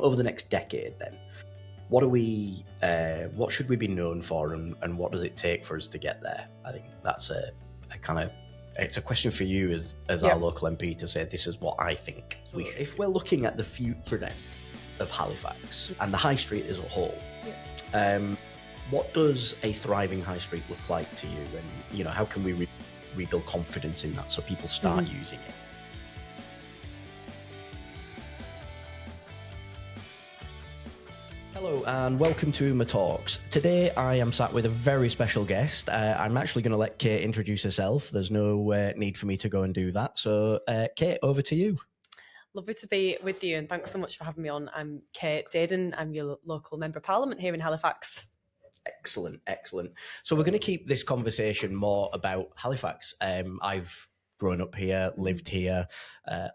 Over the next decade, then, what should we be known for, and what does it take for us to get there? I think that's it's a question for you as our local MP to say, this is what I think. So if we're looking at the future then of Halifax and the high street as a whole, what does a thriving high street look like to you? And how can we rebuild confidence in that so people start using it? Hello and welcome to Uma Talks. Today I am sat with a very special guest. I'm actually going to let Kate introduce herself. There's no need for me to go and do that. So Kate, over to you. Lovely to be with you and thanks so much for having me on. I'm Kate Dearden. I'm your local Member of Parliament here in Halifax. Excellent. So we're going to keep this conversation more about Halifax. I've grown up here, lived here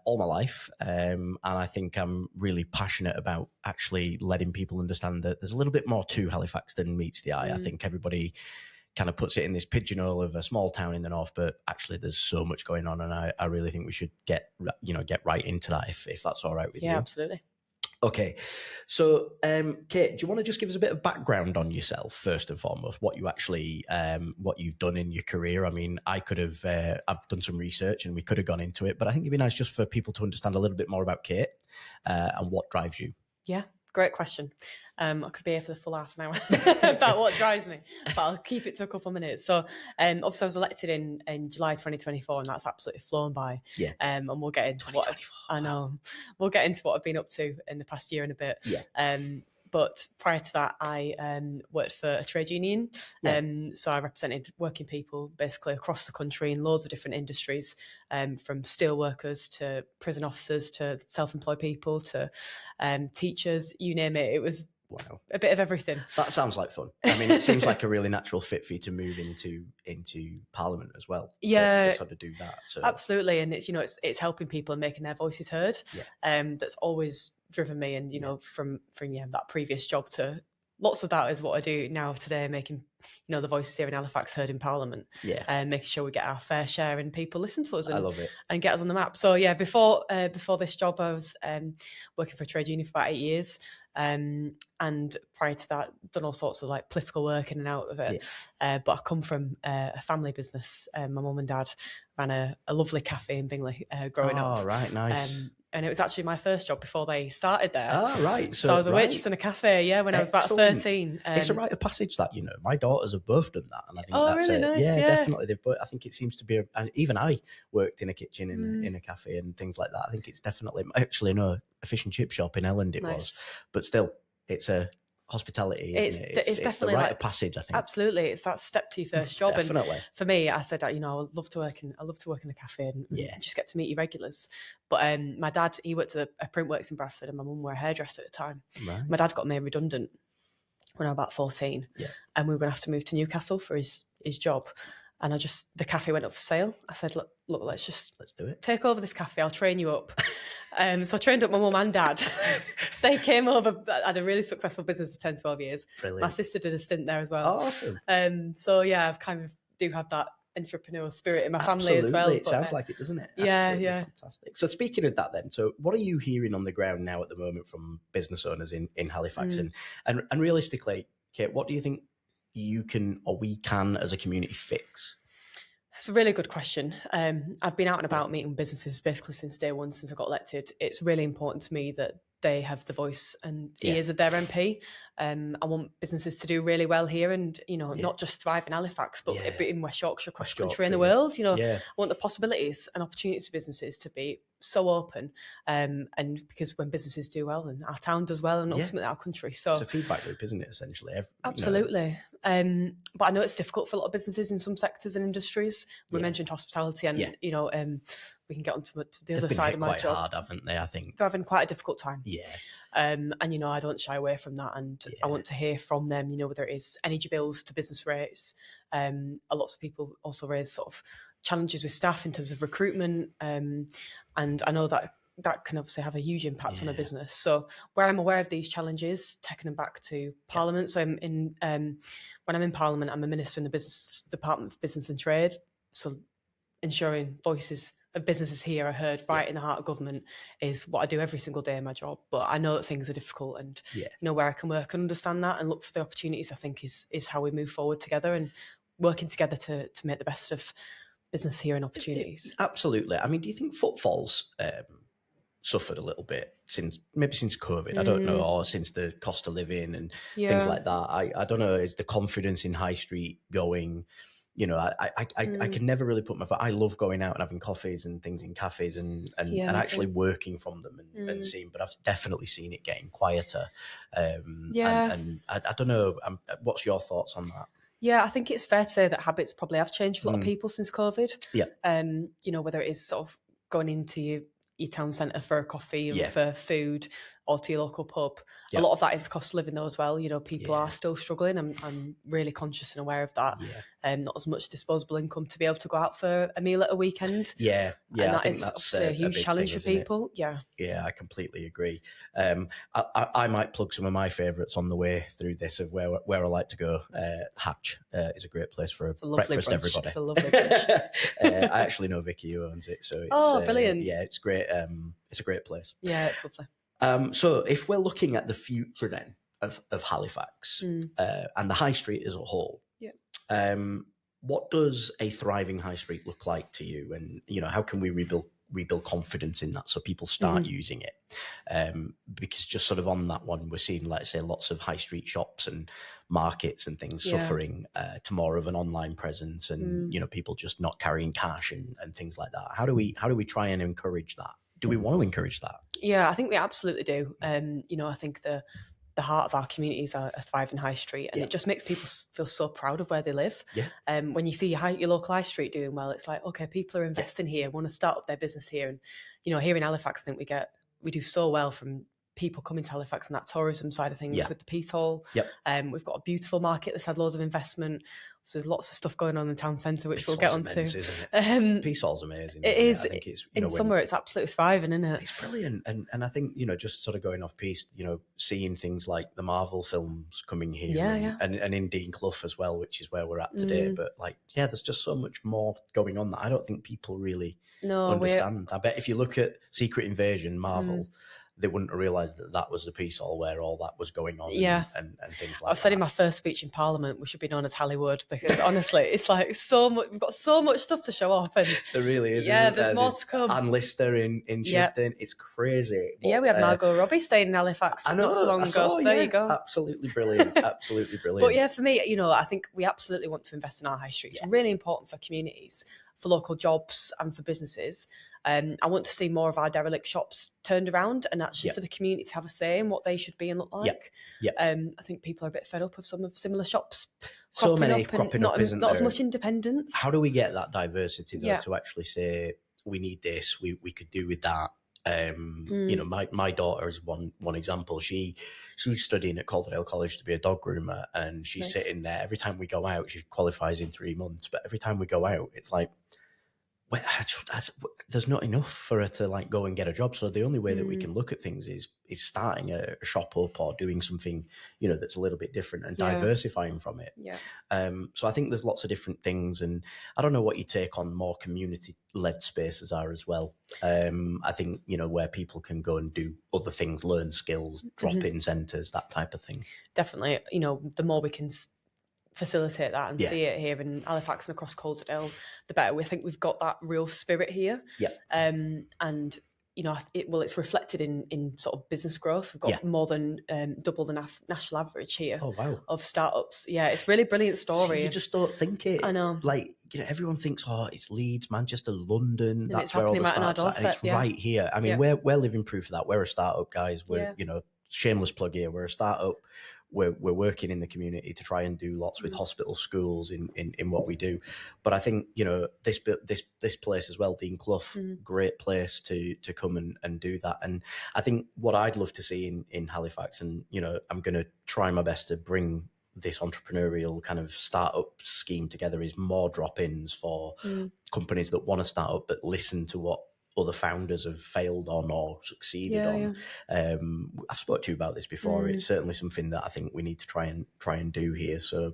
all my life, and I think I'm really passionate about actually letting people understand that there's a little bit more to Halifax than meets the eye. I think everybody kind of puts it in this pigeonhole of a small town in the north, but actually there's so much going on, and I really think we should get right into that if that's all right with you. Yeah, absolutely. Okay, so Kate, do you want to just give us a bit of background on yourself first and foremost? What you actually, what you've done in your career? I mean, I've done some research and we could have gone into it, but I think it'd be nice just for people to understand a little bit more about Kate and what drives you. Yeah, great question. I could be here for the full half an hour about what drives me, but I'll keep it to a couple of minutes. So obviously I was elected in July 2024 and that's absolutely flown by. Yeah. And we'll get into we'll get into what I've been up to in the past year and a bit. Yeah. But prior to that, I worked for a trade union. Yeah. So I represented working people basically across the country in loads of different industries, from steel workers to prison officers to self-employed people to teachers, you name it. It was a bit of everything. That sounds like fun. I mean, it seems like a really natural fit for you to move into Parliament as well. Yeah, to sort of do that. So absolutely, and it's helping people and making their voices heard. Yeah. That's always driven me, and from that previous job to lots of that is what I do now today, making the voices here in Halifax heard in Parliament. Yeah. And making sure we get our fair share and people listen to us. And, I love it. And get us on the map. So yeah, before this job, I was working for a trade union for about 8 years. And prior to that, done all sorts of like political work in and out of it. Yeah. But I come from a family business. My mum and dad ran a lovely cafe in Bingley growing up. Oh, right, nice. And it was actually my first job before they started there. Oh, right. So I was a waitress in a cafe, when I was about 13. It's a rite of passage that, my daughters have both done that. And I think that's really it. Nice, yeah, definitely. I think it seems to be, and even I worked in a kitchen in a cafe and things like that. I think it's definitely, actually, no, a fish and chip shop in Elland was. But still, it's a hospitality, isn't it? It's definitely the rite of passage, I think. Absolutely, it's that step to your first job. Definitely. And for me, I said, I love to work in a cafe and just get to meet your regulars. But my dad, he worked at a Printworks in Bradford, and my mum were a hairdresser at the time. Right. My dad got made redundant when I was about 14, and we were going to have to move to Newcastle for his job. And the cafe went up for sale. I said, look, let's do it. Take over this cafe. I'll train you up. So I trained up my mum and dad. They came over, had a really successful business for 10, 12 years. Brilliant. My sister did a stint there as well. Oh, awesome. So yeah, I've kind of do have that entrepreneurial spirit in my family as well. It sounds like it, doesn't it? Yeah, absolutely fantastic. So speaking of that then, so what are you hearing on the ground now at the moment from business owners in Halifax? And realistically, Kate, what do you think you can or we can as a community fix? It's a really good question. I've been out and about meeting businesses basically since day one, since I got elected. It's really important to me that they have the voice and ears of their MP. I want businesses to do really well here and, not just thrive in Halifax, but in West Yorkshire, across the country and the world. I want the possibilities and opportunities for businesses to be so open. And because when businesses do well, and our town does well, and ultimately our country. So it's a feedback loop, isn't it, essentially? Absolutely. But I know it's difficult for a lot of businesses in some sectors and industries. We mentioned hospitality and, we can get onto the other side of my job. They've been hit quite hard, haven't they, I think? They're having quite a difficult time. Yeah. And, I don't shy away from that. And I want to hear from them, whether it is energy bills to business rates. A lot of people also raise sort of challenges with staff in terms of recruitment. And I know that can obviously have a huge impact on a business. So where I'm aware of these challenges, taking them back to Parliament. So when I'm in Parliament, I'm a minister in the Business Department for Business and Trade. So ensuring voices of businesses here, I heard right in the heart of government, is what I do every single day in my job. But I know that things are difficult, and where I can work and understand that and look for the opportunities, I think is how we move forward together and working together to make the best of business here and opportunities. Absolutely. I mean, do you think footfall's suffered a little bit since COVID? I don't know, or since the cost of living and things like that. I don't know. Is the confidence in high street going? You know, I can never really put my foot. I love going out and having coffees and things in cafes and actually working from them and seeing. But I've definitely seen it getting quieter. And I don't know. What's your thoughts on that? Yeah, I think it's fair to say that habits probably have changed for a lot of people since COVID. Yeah. You know, whether it is sort of going into your town centre for a coffee or for food or to your local pub. A lot of that is cost of living though as well. You know, people are still struggling. I'm really conscious and aware of that. Not as much disposable income to be able to go out for a meal at a weekend. And that is obviously a huge challenge for people. I completely agree. I might plug some of my favourites on the way through this of where I like to go. Hatch is a great place for a breakfast, brunch. everybody. It's a lovely brunch. I actually know Vicky who owns it, so it's brilliant. It's great. It's a great place. Yeah, it's lovely. So if we're looking at the future then of Halifax and the high street as a whole, what does a thriving high street look like to you? And, you know, how can we rebuild confidence in that so people start using it? Because just sort of on that one, we're seeing, let's say, lots of high street shops and markets and things suffering to more of an online presence and, you know, people just not carrying cash and things like that. How do we try and encourage that? Do we want to encourage that? Yeah, I think we absolutely do. You know, I think the heart of our communities are a thriving high street, and it just makes people feel so proud of where they live. When you see your local high street doing well, it's like, okay, people are investing here, want to start up their business here. And, you know, here in Halifax, I think we do so well from people coming to Halifax and that tourism side of things with the Peace Hall. We've got a beautiful market that's had loads of investment. So there's lots of stuff going on in the town centre, which we'll get onto. Peace Hall's amazing. It is. I think it's, in summer, it's absolutely thriving, isn't it? It's brilliant. And I think, you know, just sort of going off piece, you know, seeing things like the Marvel films coming here and in Dean Clough as well, which is where we're at today. But like, there's just so much more going on that I don't think people really understand. I bet if you look at Secret Invasion, Marvel, they wouldn't have realised that was the Peace Hall where all that was going on and things like that. I've said in my first speech in Parliament, we should be known as Hollywood, because honestly, it's like so much, we've got so much stuff to show off. And there really is. There's more to come. Anne Lister in Shipton, it's crazy. But, we had Margot Robbie staying in Halifax not so long ago, so there you go. Absolutely brilliant, absolutely brilliant. But for me, you know, I think we absolutely want to invest in our high streets. It's really important for communities, for local jobs and for businesses. I want to see more of our derelict shops turned around and actually for the community to have a say in what they should be and look like. I think people are a bit fed up of some of similar shops. So many cropping up, isn't there? Not as much independence. How do we get that diversity though to actually say, we need this, we could do with that? You know, my daughter is one example. She's studying at Calderdale College to be a dog groomer, and she's sitting there every time we go out. She qualifies in 3 months, but every time we go out, it's like, there's not enough for her to like go and get a job. So the only way that we can look at things is starting a shop up or doing something, you know, that's a little bit different and diversifying from it. So I think there's lots of different things, and I don't know what your take on more community-led spaces are as well. I think, you know, where people can go and do other things, learn skills, drop-in centres, that type of thing. Definitely. You know, the more we can facilitate that and see it here in Halifax and across Calderdale, the better. We think we've got that real spirit here. And you know, it's reflected in sort of business growth. We've got more than double the national average here of startups. It's really brilliant story. So you just don't think it. I know. Like, you know, everyone thinks, it's Leeds, Manchester, London. And that's where all the startups are. And it's right here. I mean, we're living proof of that. We're a startup, guys. We're, you know, shameless plug here. We're a startup. We're working in the community to try and do lots with hospital schools in what we do. But I think, you know, this place as well, Dean Clough, great place to come and do that. And I think what I'd love to see in Halifax, and, you know, I'm going to try my best to bring this entrepreneurial kind of startup scheme together, is more drop-ins for companies that want to start up but listen to what other founders have failed on or succeeded on. I've spoken to you about this before. It's certainly something that I think we need to try and do here. So,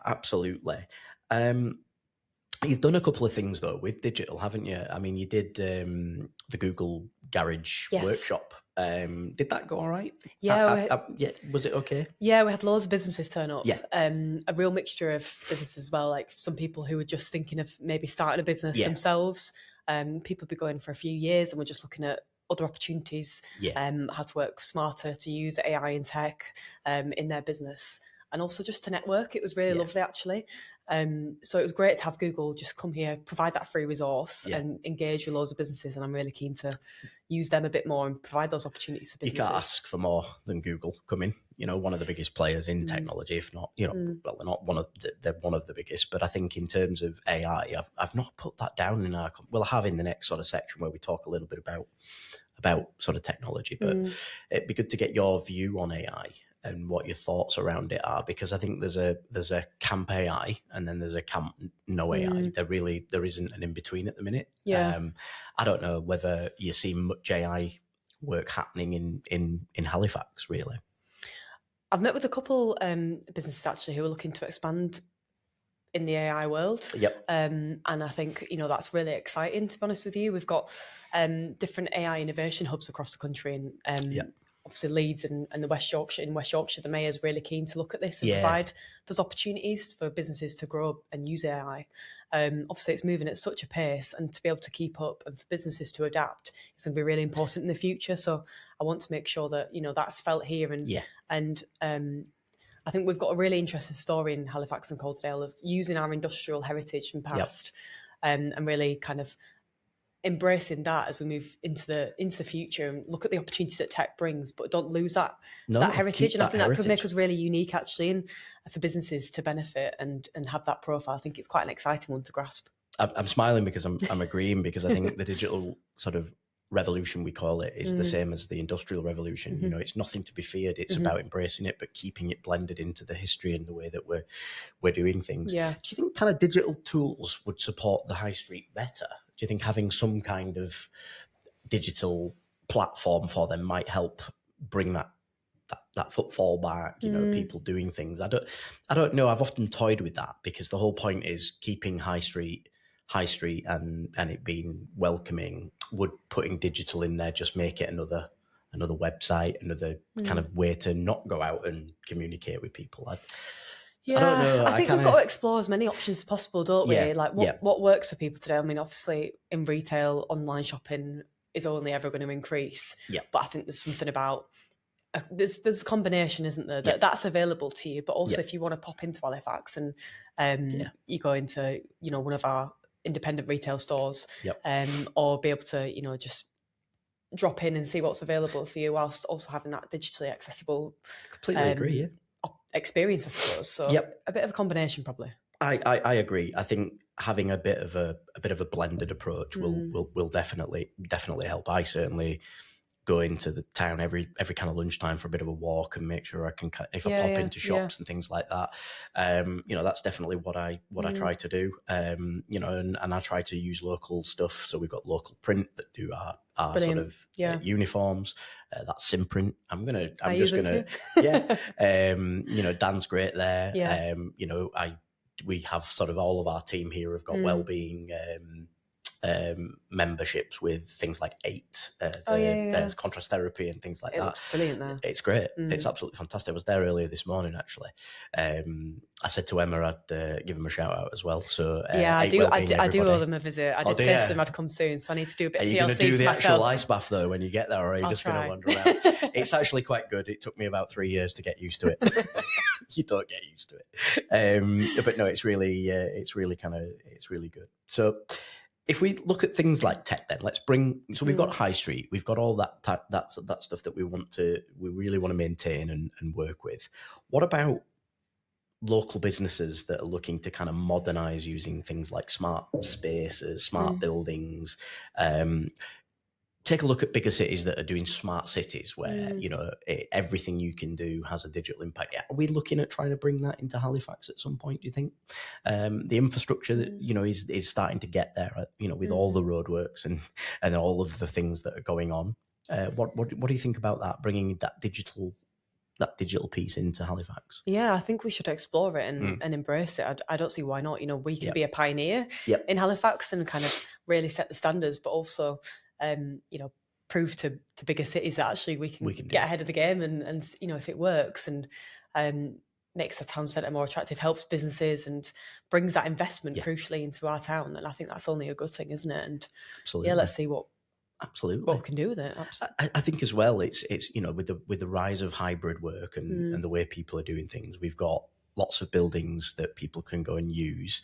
absolutely. You've done a couple of things though with digital, haven't you? I mean, you did the Google Garage workshop. Did that go all right? Yeah, was it okay? Yeah, we had loads of businesses turn up. Yeah. A real mixture of businesses as well, like some people who were just thinking of maybe starting a business themselves. People be going for a few years and we're just looking at other opportunities, how to work smarter, to use AI and tech in their business, and also just to network. It was really lovely, actually. So it was great to have Google just come here, provide that free resource and engage with loads of businesses. And I'm really keen to use them a bit more and provide those opportunities for businesses. You can't ask for more than Google coming. You know, one of the biggest players in technology, if not, you know, well, they're one of the biggest. But I think in terms of AI, I've not put that down in our. We'll have in the next sort of section where we talk a little bit about sort of technology. But it'd be good to get your view on AI and what your thoughts around it are, because I think there's a camp AI and then there's a camp no AI. There isn't an in between at the minute. I don't know whether you're seeing much AI work happening in Halifax, really. I've met with a couple businesses actually who are looking to expand in the AI world. And I think, you know, that's really exciting, to be honest with you. We've got different AI innovation hubs across the country, and obviously Leeds and the West Yorkshire. In West Yorkshire, the mayor's really keen to look at this and provide those opportunities for businesses to grow and use AI. Obviously, it's moving at such a pace, and to be able to keep up and for businesses to adapt, it's going to be really important in the future. So I want to make sure that, you know, that's felt here. And I think we've got a really interesting story in Halifax and Calderdale of using our industrial heritage from past and really kind of embracing that as we move into the future and look at the opportunities that tech brings, but don't lose that heritage. And I think that could make us really unique, actually, and for businesses to benefit and have that profile. I think it's quite an exciting one to grasp. I'm smiling because I'm agreeing, because I think the digital sort of revolution, we call it, is the same as the industrial revolution. You know, it's nothing to be feared. It's about embracing it, but keeping it blended into the history and the way that we're doing things. Do you think kind of digital tools would support the high street better? Do you think having some kind of digital platform for them might help bring that footfall back? You know, people doing things. I don't know. I've often toyed with that, because the whole point is keeping high street and it being welcoming. Would putting digital in there just make it another website, another kind of way to not go out and communicate with people? I don't know. I think we've got to explore as many options as possible, don't we? Like what works for people today. I mean, obviously in retail, online shopping is only ever going to increase. But I think there's something about there's a combination, isn't there? That's available to you. But also if you want to pop into Halifax and you go into, you know, one of our independent retail stores, or be able to, you know, just drop in and see what's available for you, whilst also having that digitally accessible completely agree experience, I suppose. So a bit of a combination, probably. I agree. I think having a bit of a blended approach will definitely help. I certainly go into the town every kind of lunchtime for a bit of a walk and make sure I can, if I pop into shops and things like that, you know, that's definitely what I try to do. You know, and I try to use local stuff. So we've got local print that do our sort of uniforms. That's Simprint. I'm just gonna you know, Dan's great there. You know, we have sort of all of our team here have got wellbeing memberships with things like 8, there's contrast therapy and things like that. Looks brilliant there. It's great. It's absolutely fantastic. I was there earlier this morning, actually. I said to Emma I'd give them a shout out as well. So I do owe them a visit. I did say to them I'd come soon, so I need to do a bit of TLC. Are you going to do the actual ice bath though when you get there, or are you just going to wander around? It's actually quite good. It took me about 3 years to get used to it. You don't get used to it, but no, it's really good. So if we look at things like tech, then we've got high street, we've got all that stuff that we really want to maintain and work with. What about local businesses that are looking to kind of modernize using things like smart spaces, smart buildings? Take a look at bigger cities that are doing smart cities where, you know, everything you can do has a digital impact. Are we looking at trying to bring that into Halifax at some point, do you think? The infrastructure that, you know, is starting to get there, you know, with all the roadworks and all of the things that are going on. What do you think about that, bringing that that digital piece into Halifax? Yeah, I think we should explore it and embrace it. I don't see why not. We can be a pioneer in Halifax and kind of really set the standards, but also, prove to bigger cities that actually we can get ahead of the game and if it works and makes the town centre more attractive, helps businesses and brings that investment crucially into our town. And I think that's only a good thing, isn't it? And let's see what we can do with it. I think as well, it's with the rise of hybrid work and the way people are doing things, we've got lots of buildings that people can go and use.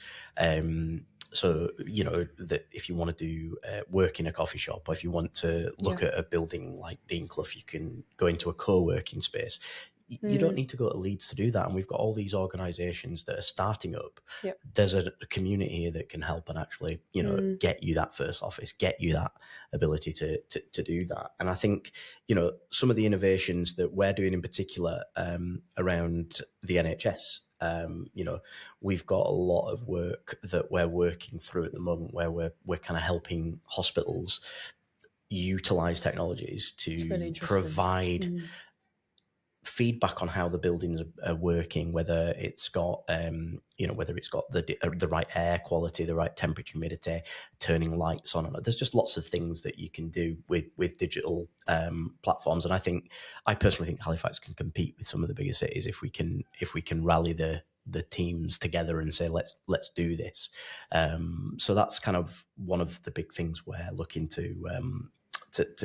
So that if you want to do work in a coffee shop, or if you want to look at a building like Dean Clough, you can go into a co-working space. You don't need to go to Leeds to do that. And we've got all these organisations that are starting up. Yep. There's a community here that can help and actually, get you that first office, get you that ability to do that. And I think, some of the innovations that we're doing in particular around the NHS, we've got a lot of work that we're working through at the moment where we're kind of helping hospitals utilise technologies to provide feedback on how the buildings are working, whether it's got the right air quality, the right temperature, humidity, turning lights on. There's just lots of things that you can do with digital platforms, and I personally think Halifax can compete with some of the bigger cities if we can rally the teams together and say let's do this. So that's kind of one of the big things we're looking to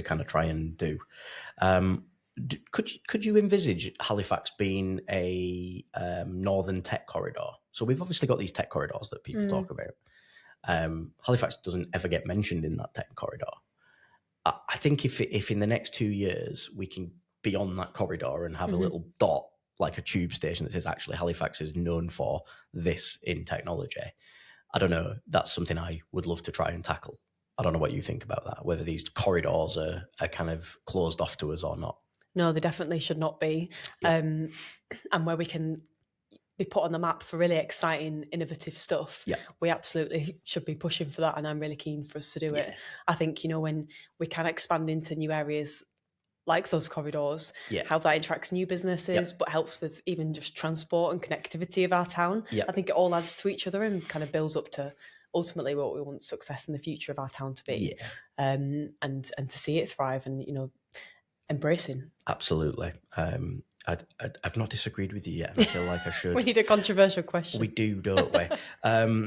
kind of try and do. Could you envisage Halifax being a northern tech corridor? So we've obviously got these tech corridors that people talk about. Halifax doesn't ever get mentioned in that tech corridor. I think if in the next 2 years we can be on that corridor and have a little dot like a tube station that says actually Halifax is known for this in technology, I don't know. That's something I would love to try and tackle. I don't know what you think about that, whether these corridors are kind of closed off to us or not. No, they definitely should not be. And where we can be put on the map for really exciting, innovative stuff, we absolutely should be pushing for that. And I'm really keen for us to do it. I think, when we can expand into new areas like those corridors, how that attracts new businesses, but helps with even just transport and connectivity of our town. I think it all adds to each other and kind of builds up to ultimately what we want success in the future of our town to be, and to see it thrive and, embracing. Absolutely. I've not disagreed with you yet, and I feel like I should. We need a controversial question. We do, don't we?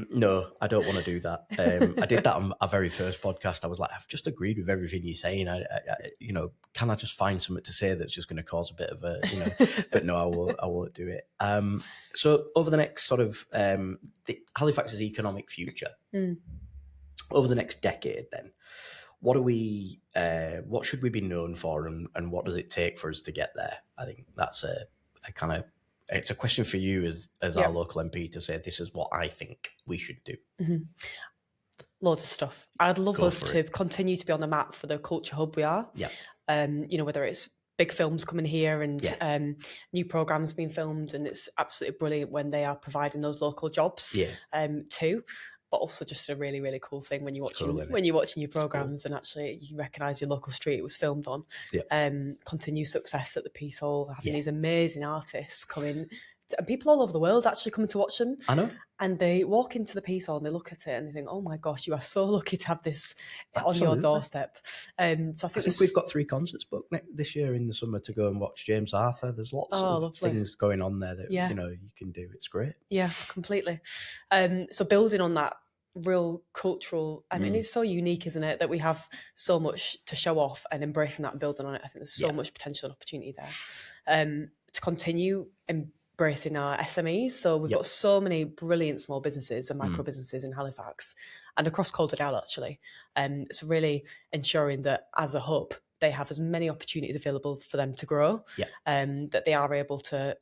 No, I don't want to do that. I did that on our very first podcast. I was like, I've just agreed with everything you're saying. I can I just find something to say that's just going to cause a bit of a, but no, I won't do it. So over the next sort of Halifax's economic future, over the next decade, then. What should we be known for, and what does it take for us to get there? I think that's it's a question for you as our local MP to say, this is what I think we should do. Loads of stuff. I'd love us to continue to be on the map for the culture hub we are. Whether it's big films coming here and new programs being filmed, and it's absolutely brilliant when they are providing those local jobs too. But also just a really, really cool thing when you're watching your programs and actually you recognise your local street it was filmed on. Continue success at the Peace Hall, having these amazing artists coming, and people all over the world actually coming to watch them. I know. And they walk into the Peace Hall and they look at it and they think, oh my gosh, you are so lucky to have this on your doorstep. So I think we've got 3 concerts booked this year in the summer to go and watch James Arthur. There's lots of things going on there that you can do. It's great. Yeah, completely. So building on that real cultural, it's so unique, isn't it, that we have so much to show off, and embracing that and building on it. I think there's so much potential and opportunity there. To continue embracing our SMEs. So we've got so many brilliant small businesses and micro businesses in Halifax and across Calderdale actually. So really ensuring that as a hub, they have as many opportunities available for them to grow, that they are able to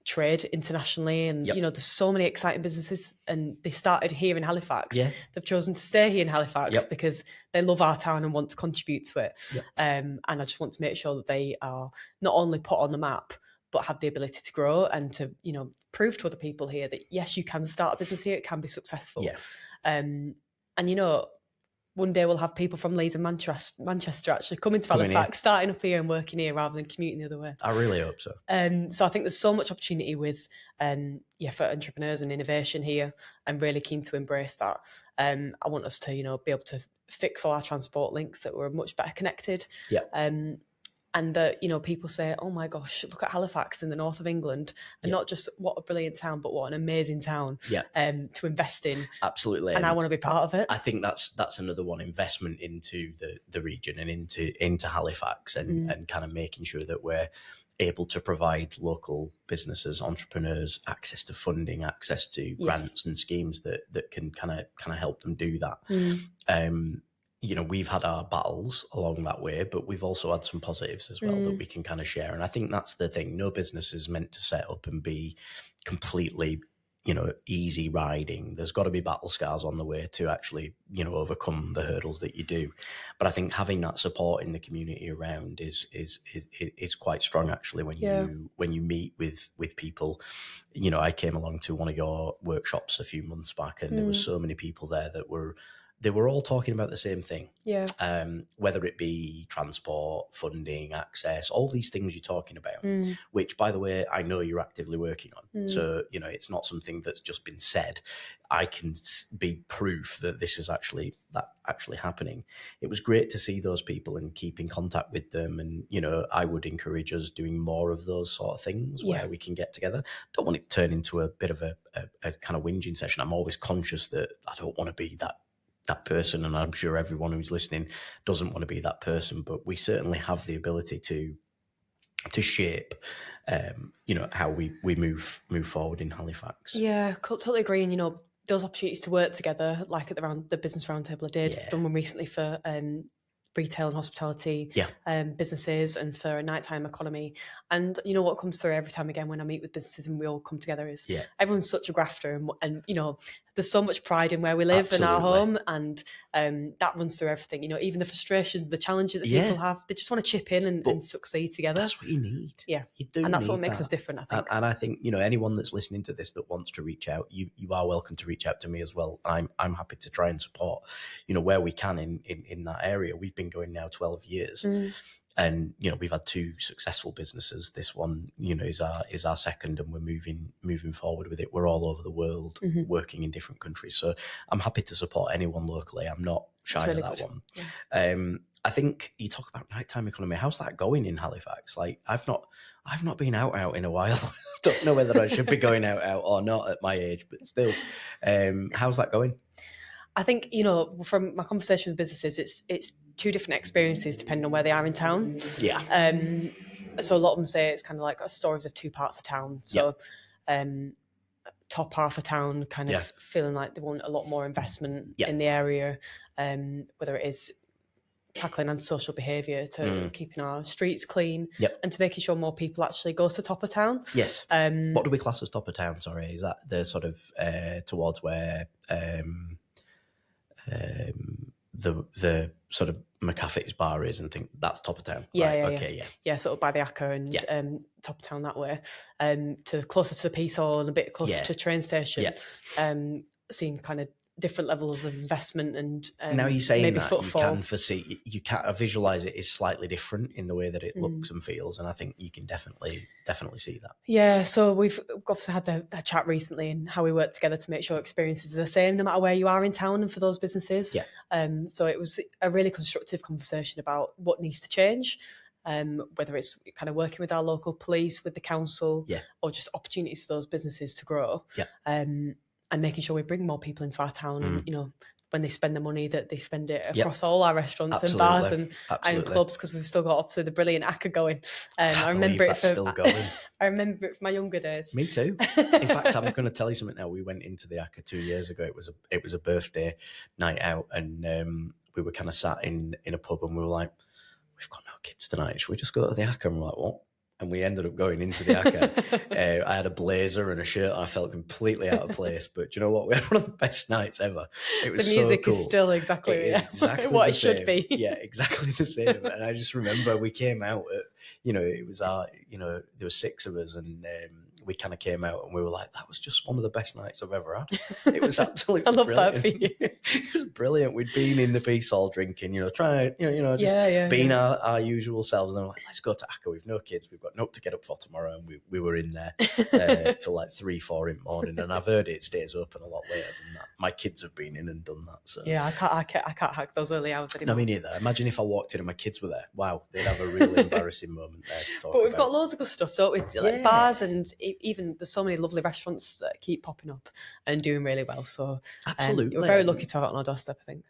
trade internationally, and there's so many exciting businesses, and they started here in Halifax. They've chosen to stay here in Halifax because they love our town and want to contribute to it. And I just want to make sure that they are not only put on the map but have the ability to grow and to prove to other people here that yes, you can start a business here, it can be successful. And one day we'll have people from Leeds and Manchester actually coming to Halifax, starting up here and working here rather than commuting the other way. I really hope so. So I think there's so much opportunity with, for entrepreneurs and innovation here. I'm really keen to embrace that. I want us to, be able to fix all our transport links, that we're much better connected. Yeah. And that, people say, oh my gosh, look at Halifax in the north of England. And not just what a brilliant town, but what an amazing town to invest in. Absolutely. And I want to be part of it. I think that's another one, investment into the region and into Halifax, and kind of making sure that we're able to provide local businesses, entrepreneurs, access to funding, access to grants and schemes that can kind of help them do that. We've had our battles along that way, but we've also had some positives as well that we can kind of share. And I think that's the thing. No business is meant to set up and be completely, easy riding. There's got to be battle scars on the way to actually, overcome the hurdles that you do. But I think having that support in the community around is quite strong, actually, when you meet with people. I came along to one of your workshops a few months back, and there was so many people there that they were all talking about the same thing. Yeah. Whether it be transport, funding, access, all these things you're talking about, which, by the way, I know you're actively working on. So, it's not something that's just been said. I can be proof that this is actually happening. It was great to see those people and keep in contact with them. And, I would encourage us doing more of those sort of things where we can get together. Don't want it to turn into a bit of a kind of whinging session. I'm always conscious that I don't want to be that person, and I'm sure everyone who's listening doesn't want to be that person, but we certainly have the ability to shape how we move forward in Halifax. Yeah, totally agree. And those opportunities to work together, like at the business roundtable I did, done one recently for retail and hospitality businesses, and for a nighttime economy. And what comes through every time again when I meet with businesses and we all come together is everyone's such a grafter, and there's so much pride in where we live in our home, and that runs through everything. Even the frustrations, the challenges that people have, they just want to chip in and succeed together. That's what you need. Yeah, you do, and that's what makes us different, I think. And I think anyone that's listening to this that wants to reach out, you are welcome to reach out to me as well. I'm happy to try and support where we can in that area. We've been going now 12 years. And we've had 2 successful businesses. This one, is our second, and we're moving forward with it. We're all over the world, working in different countries. So I'm happy to support anyone locally. I'm not shy of that one. Yeah. I think you talk about nighttime economy. How's that going in Halifax? Like, I've not been out in a while. Don't know whether I should be going out or not at my age, but still, how's that going? I think, from my conversation with businesses, it's 2 different experiences depending on where they are in town. Yeah. So a lot of them say it's kind of like stories of 2 parts of town. So top half of town kind of feeling like they want a lot more investment in the area, whether it is tackling antisocial behaviour to keeping our streets clean and to making sure more people actually go to top of town. Yes. What do we class as top of town? Sorry, is that the sort of towards where the sort of McAfee's bar is, and think that's top of town? Yeah, sort of by the Acker and top of town that way, to closer to the Peace Hall and a bit closer to the train station. Seeing kind of different levels of investment, and now you're saying maybe that footfall. You can foresee, you can visualize it is slightly different in the way that it looks and feels, and I think you can definitely see that. Yeah, so we've obviously had a chat recently and how we work together to make sure experiences are the same no matter where you are in town, and for those businesses. So it was a really constructive conversation about what needs to change. Whether it's kind of working with our local police, with the council, or just opportunities for those businesses to grow. And making sure we bring more people into our town, and when they spend the money, that they spend it across all our restaurants and bars and clubs, because we've still got obviously the brilliant Acker going. I remember it still going. I remember it from my younger days. Me too. In fact, I'm going to tell you something now. We went into the Acker 2 years ago. It was a birthday night out, and we were kind of sat in a pub, and we were like, we've got no kids tonight. Should we just go to the Acker? And we're like, what? and we ended up going into the ACCA. I had a blazer and a shirt. I felt completely out of place. But do you know what? We had one of the best nights ever. It was the music so cool. is still exactly what it should be. Yeah, exactly the same. And I just remember we came out at, it was there were 6 of us, and we kind of came out and we were like, that was just one of the best nights I've ever had. It was absolutely I love brilliant. that for you. It was brilliant. We'd been in the peace hall drinking, trying to, just being our usual selves. And then we're like, let's go to ACCA. We've no kids. We've got note to get up for tomorrow. And we were in there till like 3-4 in the morning. And I've heard it stays open a lot later than that. My kids have been in and done that. So yeah, I can't hack those early hours anymore. No, me neither. Imagine if I walked in and my kids were there. Wow, they'd have a really embarrassing moment there to talk But we've about. got loads of good stuff, don't we? Like bars, and even there's so many lovely restaurants that keep popping up and doing really well. So absolutely, we're very lucky to have it on our doorstep, I think.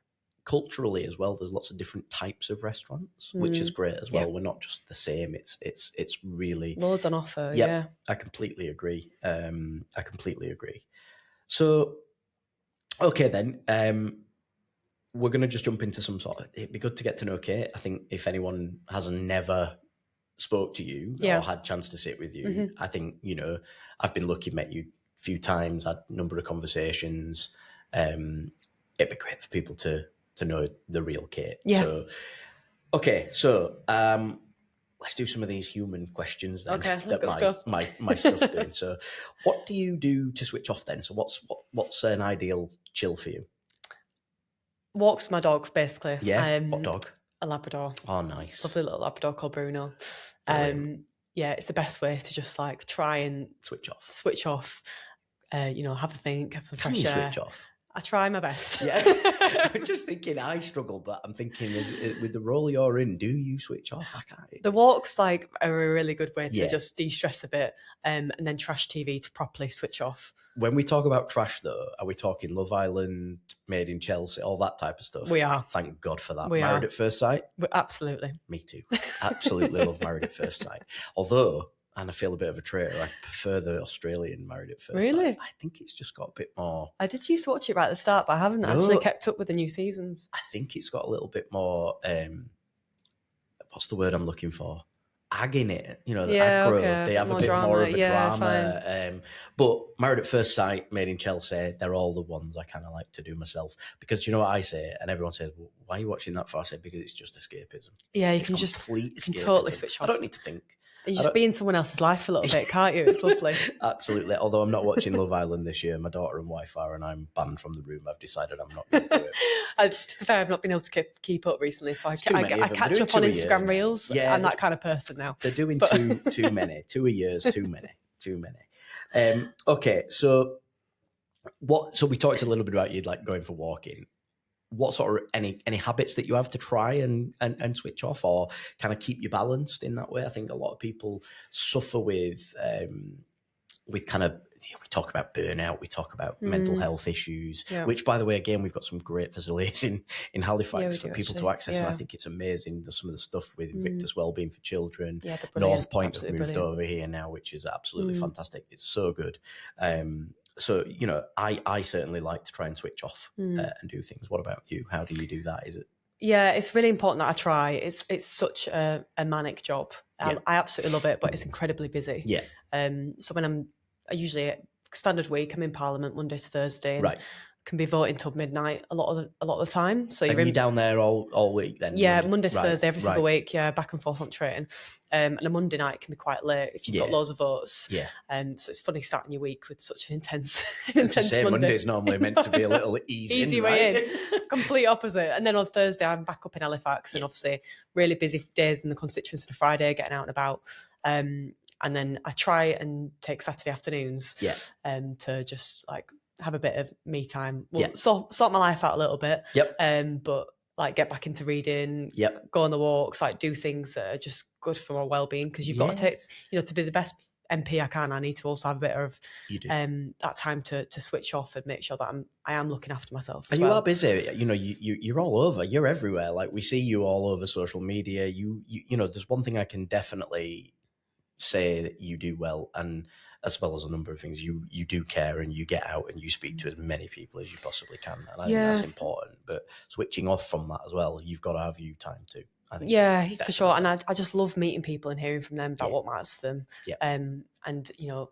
Culturally as well, there's lots of different types of restaurants, which is great as well. We're not just the same. It's really loads on offer. Yep, yeah, I completely agree. So, okay then, we're going to just jump into some sort of. It'd be good to get to know Kate. I think if anyone has never spoke to you or had a chance to sit with you, I think I've been lucky, met you a few times, had a number of conversations. It'd be great for people to know the real Kate. Yeah. So let's do some of these human questions then. Okay, that my stuff's doing. So, what do you do to switch off then? So, what's an ideal chill for you? Walks my dog, basically. Yeah. What dog? A Labrador. Oh, nice. Lovely little Labrador called Bruno. Yeah, it's the best way to just like try and switch off. Have a think, have some fresh Can you air. switch off? I try my best. Yeah. I'm just thinking I struggle, but I'm thinking with the role you're in, do you switch off? I can't. The walks are a really good way to just de-stress a bit, and then trash TV to properly switch off. When we talk about trash, though, are we talking Love Island, Made in Chelsea, all that type of stuff? We are. Thank God for that. We Married are. at First Sight? Absolutely. Me too. Absolutely love Married at First Sight. Although, and I feel a bit of a traitor, I prefer the Australian Married at First Sight. Really? I think it's just got a bit more... I did used to watch it right at the start, but I haven't actually kept up with the new seasons. I think it's got a little bit more... what's the word I'm looking for? Ag in it, the aggro. Okay. They have a bit drama. more of a drama. Fine. But Married at First Sight, Made in Chelsea, they're all the ones I kind of like to do myself. Because you know what I say? And everyone says, well, why are you watching that for? I say, because it's just escapism. Yeah, you can totally switch off. I don't need to think. You just be in someone else's life for a little bit, can't you? It's lovely. Absolutely. Although I'm not watching Love Island this year. My daughter and wife are, and I'm banned from the room. I've decided I'm not going to do it. To be fair, I've not been able to keep up recently, so I catch up on Instagram Reels. Yeah, I'm that kind of person now. They're doing too many. 2 a year is too many. Okay, so So we talked a little bit about you going for walking. What sort of any habits that you have to try and switch off, or kind of keep you balanced in that way? I think a lot of people suffer with kind of, we talk about burnout, we talk about mental health issues, which, by the way, again, we've got some great facilities in Halifax for people to access, and I think it's amazing. There's some of the stuff with Invictus Wellbeing for Children. North Point have moved over here now, which is absolutely fantastic. It's so good. So, I certainly like to try and switch off and do things. What about you? How do you do that? Is it? Yeah, it's really important that I try. It's such a manic job. I absolutely love it, but it's incredibly busy. Yeah. So when I usually, standard week, I'm in Parliament Monday to Thursday. And right. Can be voting till midnight a lot of the time. So you're down there all week then? Yeah, Monday to Thursday, every single week. Yeah, back and forth on train. And a Monday night can be quite late if you've got loads of votes. Yeah. So it's funny starting your week with such an intense Monday. Monday's normally meant to be a little easy way in. Complete opposite. And then on Thursday, I'm back up in Halifax, and obviously really busy days in the constituency on a Friday, getting out and about. And then I try and take Saturday afternoons to just have a bit of me time. Sort my life out a little bit. Yep. But get back into reading. Yep. Go on the walks. Do things that are just good for my well-being, because you've got to take, to be the best MP I can. I need to also have a bit of that time to switch off and make sure that I am looking after myself. And you are busy. You're all over. You're everywhere. We see you all over social media. You there's one thing I can definitely say that you do well, and as well as a number of things, you do care, and you get out and you speak to as many people as you possibly can, and I think that's important. But switching off from that as well, you've got to have you time too. I think. Yeah, definitely. for sure. And I just love meeting people and hearing from them about what matters to them. Yeah. And, you know,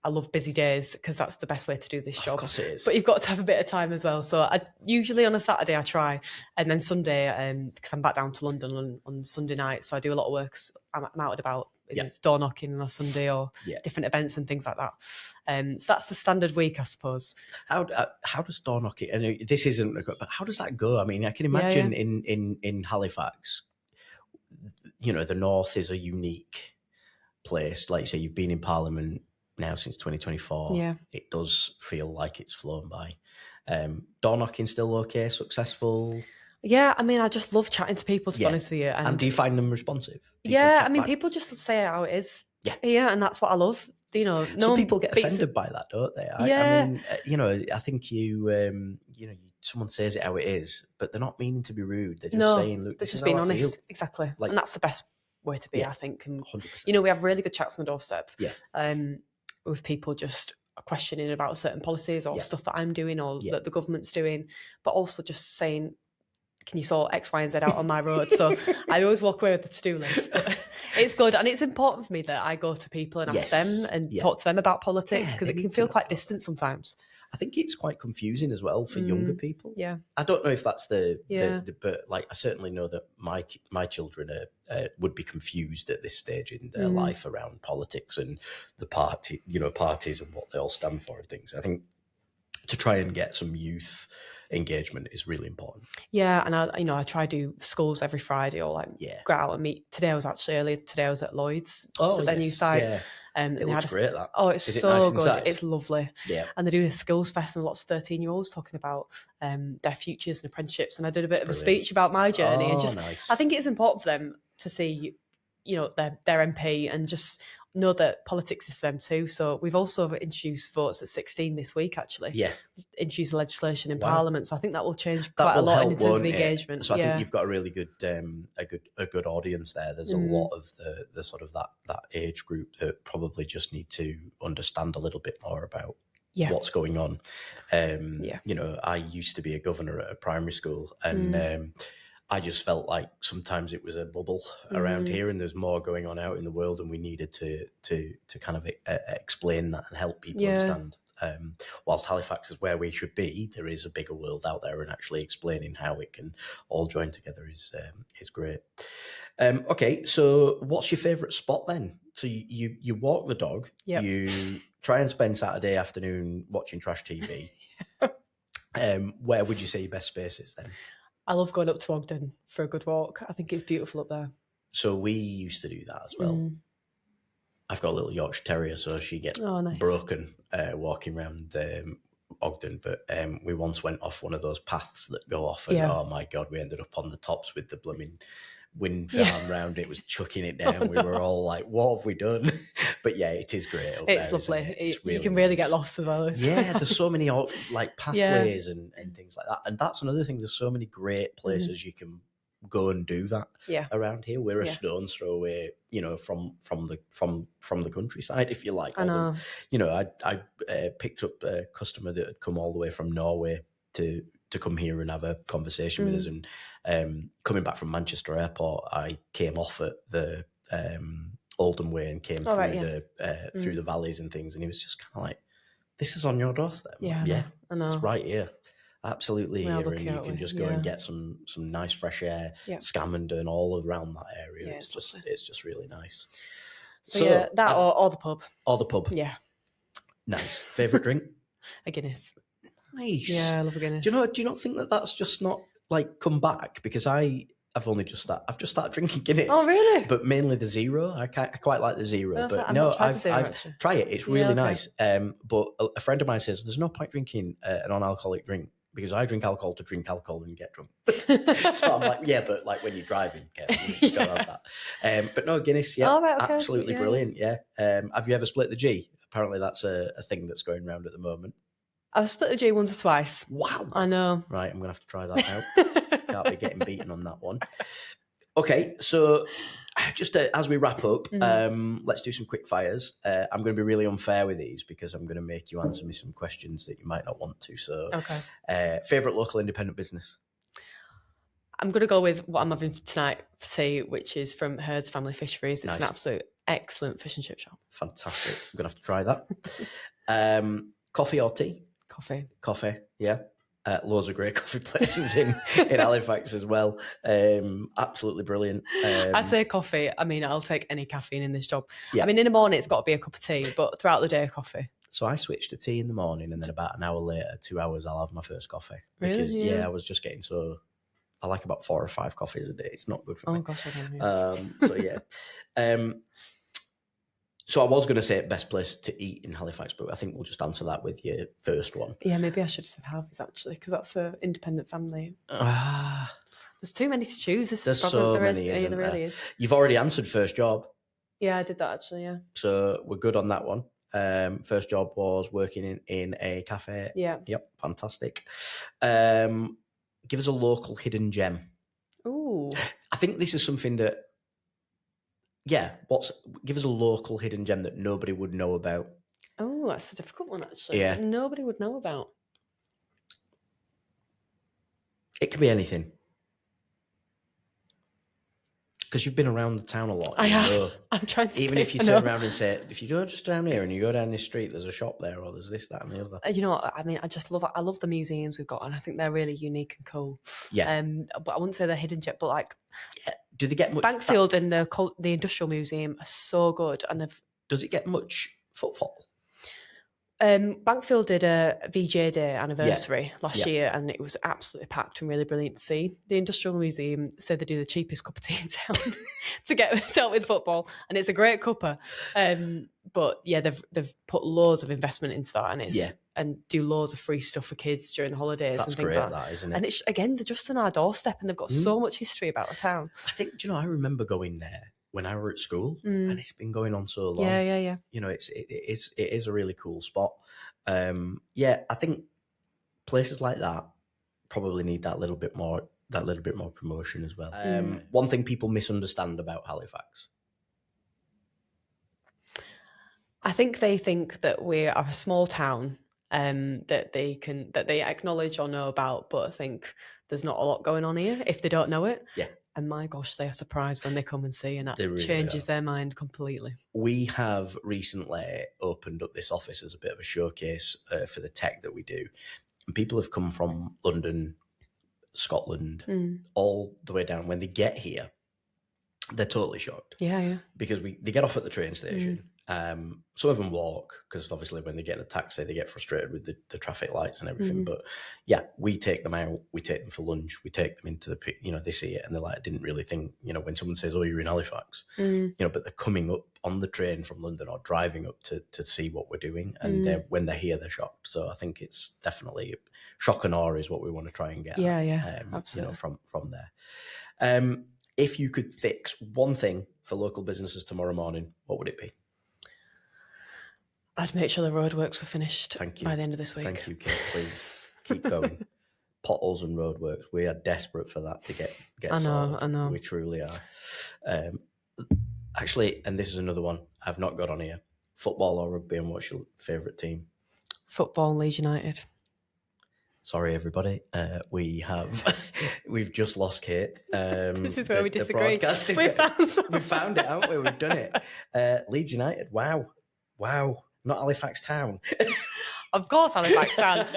I love busy days because that's the best way to do this job. Of course it is. But you've got to have a bit of time as well. So I usually on a Saturday I try, and then Sunday, because I'm back down to London on Sunday night, so I do a lot of work. I'm out and about. It's door knocking on a Sunday or different events and things like that. So that's the standard week, I suppose. How does door knocking? And this isn't, but how does that go? I mean, I can imagine in Halifax, you know, the north is a unique place. Like you say, you've been in Parliament now since 2024. Yeah, it does feel like it's flown by. Door knocking still okay, successful? Yeah, I mean, I just love chatting to people, to be honest with you. And do you find them responsive? I mean, people just say it how it is. Yeah, and that's what I love. You know, some people get offended by that, don't they? I mean, you know, I think someone says it how it is, but they're not meaning to be rude. They're just saying, look, they're just being honest. Exactly. Like, and that's the best way to be, I think. And 100%. You know, we have really good chats on the doorstep. With people just questioning about certain policies or stuff that I'm doing or that the government's doing, but also just saying, can you sort X, Y, and Z out on my road? So I always walk away with the to-do list. But it's good. And it's important for me that I go to people and ask them and talk to them about politics, because it can feel quite distant sometimes. I think it's quite confusing as well for younger people. Yeah. I don't know if that's but like, I certainly know that my children would be confused at this stage in their life around politics and the parties and what they all stand for and things. I think to try and get some youth engagement is really important. Yeah, and I try to do schools every Friday or go out and meet. Today I was actually early. Today I was at Lloyd's, just at their new site. Yeah. It looks great, that. Oh, it's so nice good. Inside? It's lovely. Yeah. And they're doing a skills fest and lots of 13-year-olds talking about their futures and apprenticeships. And I did a bit of a speech about my journey. And just, nice. I think it's important for them to see, you know, their MP and just know that politics is for them too. So we've also introduced votes at 16 this week, actually. Yeah. Introduced legislation in Parliament. So I think that will change quite a lot in terms of engagement. So I think you've got a really good a good audience there. There's a lot of the sort of that age group that probably just need to understand a little bit more about what's going on. You know, I used to be a governor at a primary school, and I just felt like sometimes it was a bubble around here, and there's more going on out in the world, and we needed to kind of explain that and help people understand. Whilst Halifax is where we should be, there is a bigger world out there, and actually explaining how it can all join together is great. Okay, so what's your favourite spot then? So you walk the dog, you try and spend Saturday afternoon watching trash TV. Where would you say your best space is then? I love going up to Ogden for a good walk. I think it's beautiful up there. So we used to do that as well. I've got a little Yorkshire Terrier, so she gets broken walking around Ogden. But we once went off one of those paths that go off, and oh my God, we ended up on the tops with the blooming wind farm round it, was chucking it down. We were all like, what have we done? But yeah, it is great up it's there, lovely. It's really you can really get lost as well. Yeah, there's so many like pathways and things like that. And that's another thing, there's so many great places you can go and do that around here. We're a stone's throw away, you know, from the countryside, if you like. I know. You know, I picked up a customer that had come all the way from Norway to come here and have a conversation with us. And coming back from Manchester Airport, I came off at the Oldham Way and came through the valleys and things. And he was just kind of like, "This is on your doorstep." Yeah, I know. It's right here. Absolutely here, and you can just go and get some nice fresh air, Scammonden, all around that area. Yeah, it's just really nice. So yeah, that or the pub. Or the pub. Yeah. Nice. Favourite drink? A Guinness. Nice. Yeah, I love a Guinness. Do you not think that that's just not like come back? Because I've just started drinking Guinness. Oh, really? But mainly the zero. I quite like the zero. No, but I've try it. It's really nice. But a friend of mine says there's no point drinking an non-alcoholic drink, because I drink alcohol to drink alcohol and get drunk. So I'm like, yeah, but like when you're driving, you gotta have that. But no, Guinness, absolutely brilliant. Yeah. Have you ever split the G? Apparently that's a thing that's going around at the moment. I've split the G once or twice. Wow. I know. Right, I'm going to have to try that out. Can't be getting beaten on that one. Okay, so just as we wrap up, let's do some quick fires. I'm going to be really unfair with these because I'm going to make you answer me some questions that you might not want to. So, favourite local independent business? I'm going to go with what I'm having tonight for tea, which is from Heard's Family Fisheries. It's an absolute excellent fish and chip shop. Fantastic. I'm going to have to try that. Coffee or tea? Coffee, yeah. Loads of great coffee places in Halifax as well. Absolutely brilliant. I say coffee. I mean, I'll take any caffeine in this job. Yeah. I mean, in the morning, it's got to be a cup of tea, but throughout the day, coffee. So I switched to tea in the morning, and then about an hour later, 2 hours, I'll have my first coffee. Really? Because, I was just getting so... I like about 4 or 5 coffees a day. It's not good for me. Oh, gosh, I don't know. So, yeah. So I was going to say best place to eat in Halifax, but I think we'll just answer that with your first one. Yeah, maybe I should have said Harvey's, actually, because that's an independent family. There's too many to choose. There's so many, isn't there? Really is. You've already answered first job. Yeah, I did that, actually, yeah. So we're good on that one. First job was working in a cafe. Yeah. Yep, fantastic. Give us a local hidden gem. Ooh. I think this is something that, give us a local hidden gem that nobody would know about. Oh, that's a difficult one, actually. Yeah. Nobody would know about. It can be anything. Because you've been around the town a lot. I have. I'm trying to. Even if you turn around and say, if you go just down here and you go down this street, there's a shop there, or there's this, that, and the other. You know what? I mean, I love the museums we've got, and I think they're really unique and cool. Yeah. But I wouldn't say they're hidden jet, but like, do they get much? Bankfield and the Industrial Museum are so good, and does it get much footfall? Bankfield did a VJ Day anniversary last year, and it was absolutely packed and really brilliant to see. The Industrial Museum said they do the cheapest cup of tea in town to help with football, and it's a great cuppa. But yeah, they've put loads of investment into that, and do loads of free stuff for kids during the holidays. That's and things great, like that, isn't it? And it's again, they're just on our doorstep, and they've got so much history about the town. I think, I remember going there when I were at school, and it's been going on so long. Yeah. You know, it is a really cool spot. I think places like that probably need that little bit more promotion as well. One thing people misunderstand about Halifax. I think they think that we are a small town that they acknowledge or know about, but I think there's not a lot going on here if they don't know it. Yeah. And my gosh, they are surprised when they come and see, and that really changes their mind completely. We have recently opened up this office as a bit of a showcase for the tech that we do. And people have come from London, Scotland, all the way down. When they get here, they're totally shocked. Yeah. Because they get off at the train station. Some of them walk, because obviously when they get in a taxi, they get frustrated with the traffic lights and everything. But yeah, we take them out, we take them for lunch, we take them into they see it and they're like, I didn't really think, when someone says, oh, you're in Halifax, but they're coming up on the train from London or driving up to see what we're doing. And when they're here, they're shocked. So I think it's definitely shock and awe is what we want to try and get. Yeah, absolutely. From there. If you could fix one thing for local businesses tomorrow morning, what would it be? I'd make sure the roadworks were finished by the end of this week. Thank you, Kate. Please keep going. Potholes and roadworks. We are desperate for that to get sorted. I know. We truly are. Actually, and this is another one I've not got on here. Football or rugby, and what's your favourite team? Football and Leeds United. Sorry, everybody. We've just lost Kate. This is where we disagree. We found it, haven't we? We've done it. Leeds United. Wow. Not Halifax Town. Of course, Halifax Town.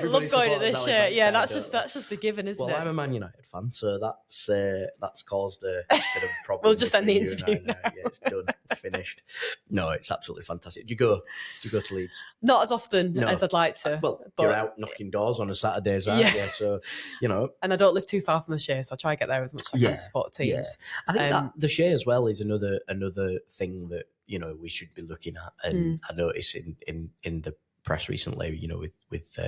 Love going to this shirt. Yeah, that's just a given, isn't it? Well, I'm a Man United fan, so that's caused a bit of a problem. We'll just end the interview now. Yeah, it's done, finished. No, it's absolutely fantastic. Do you go to Leeds? Not as often as I'd like to. Well, you're out knocking doors on a Saturdays, aren't you? So And I don't live too far from the Shire, so I try to get there as much as I can to support teams. Yeah. I think that the Shire as well is another thing that we should be looking at, and I notice in the press recently, with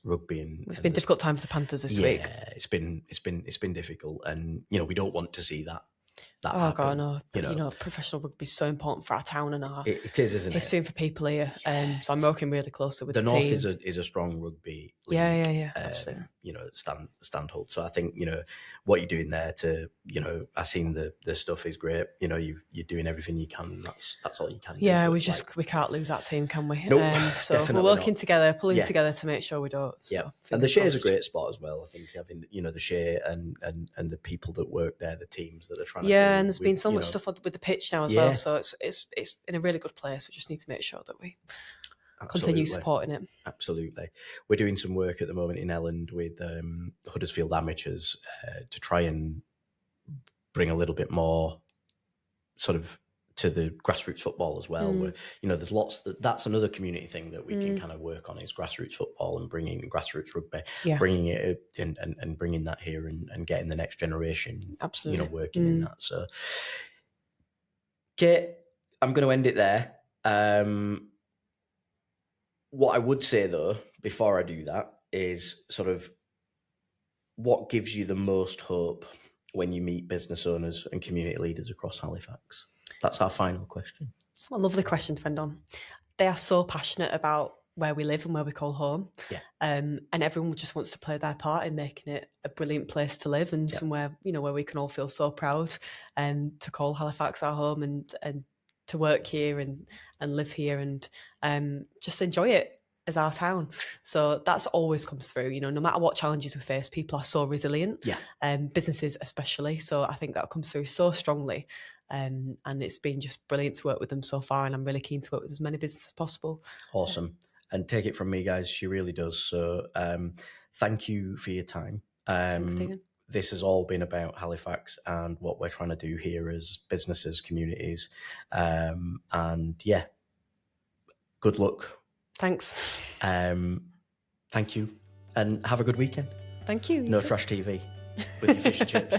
rugby and it's been a difficult time for the Panthers this week. Yeah, it's been difficult, and we don't want to see that. that Oh happen. God, no! But you know, professional rugby is so important for our town and our it is, isn't history it? and for people here. So I'm working really closely with the North team. is a strong rugby league. Yeah, absolutely. You know, Standhold. So I think, you know, what you're doing there to, you know, I've seen the stuff is great. You know, you're doing everything you can. That's all you can do. Yeah, we can't lose that team, can we? Nope, so definitely we're working not. together, pulling together to make sure we don't. So, yeah, and the Shea's a great spot as well. I think having, you know, the Shea and the people that work there, the teams that are trying to do, and there's been so much stuff with the pitch now as well. So it's in a really good place. We just need to make sure that we continue supporting it. Absolutely. We're doing some work at the moment in Elland with Huddersfield amateurs to try and bring a little bit more sort of to the grassroots football as well. Where, you know, there's lots that's another community thing that we can kind of work on, is grassroots football and bringing grassroots rugby, bringing it and bringing that here and getting the next generation, absolutely, you know, working in that. So, Kate, I'm going to end it there. What I would say though, before I do that, is sort of what gives you the most hope when you meet business owners and community leaders across Halifax? That's our final question. A lovely question to end on. They are so passionate about where we live and where we call home. And everyone just wants to play their part in making it a brilliant place to live and somewhere, you know, where we can all feel so proud to call Halifax our home and to work here and live here and just enjoy it as our town. So that's always comes through, you know, no matter what challenges we face, people are so resilient, businesses especially. So I think that comes through so strongly. And it's been just brilliant to work with them so far, and I'm really keen to work with as many businesses as possible. Awesome. And take it from me, guys, she really does. So thank you for your time. Thanks, Stephen. This has all been about Halifax and what we're trying to do here as businesses, communities. And yeah, good luck. Thanks. Thank you. And have a good weekend. Thank you. No trash TV with your fish and chips.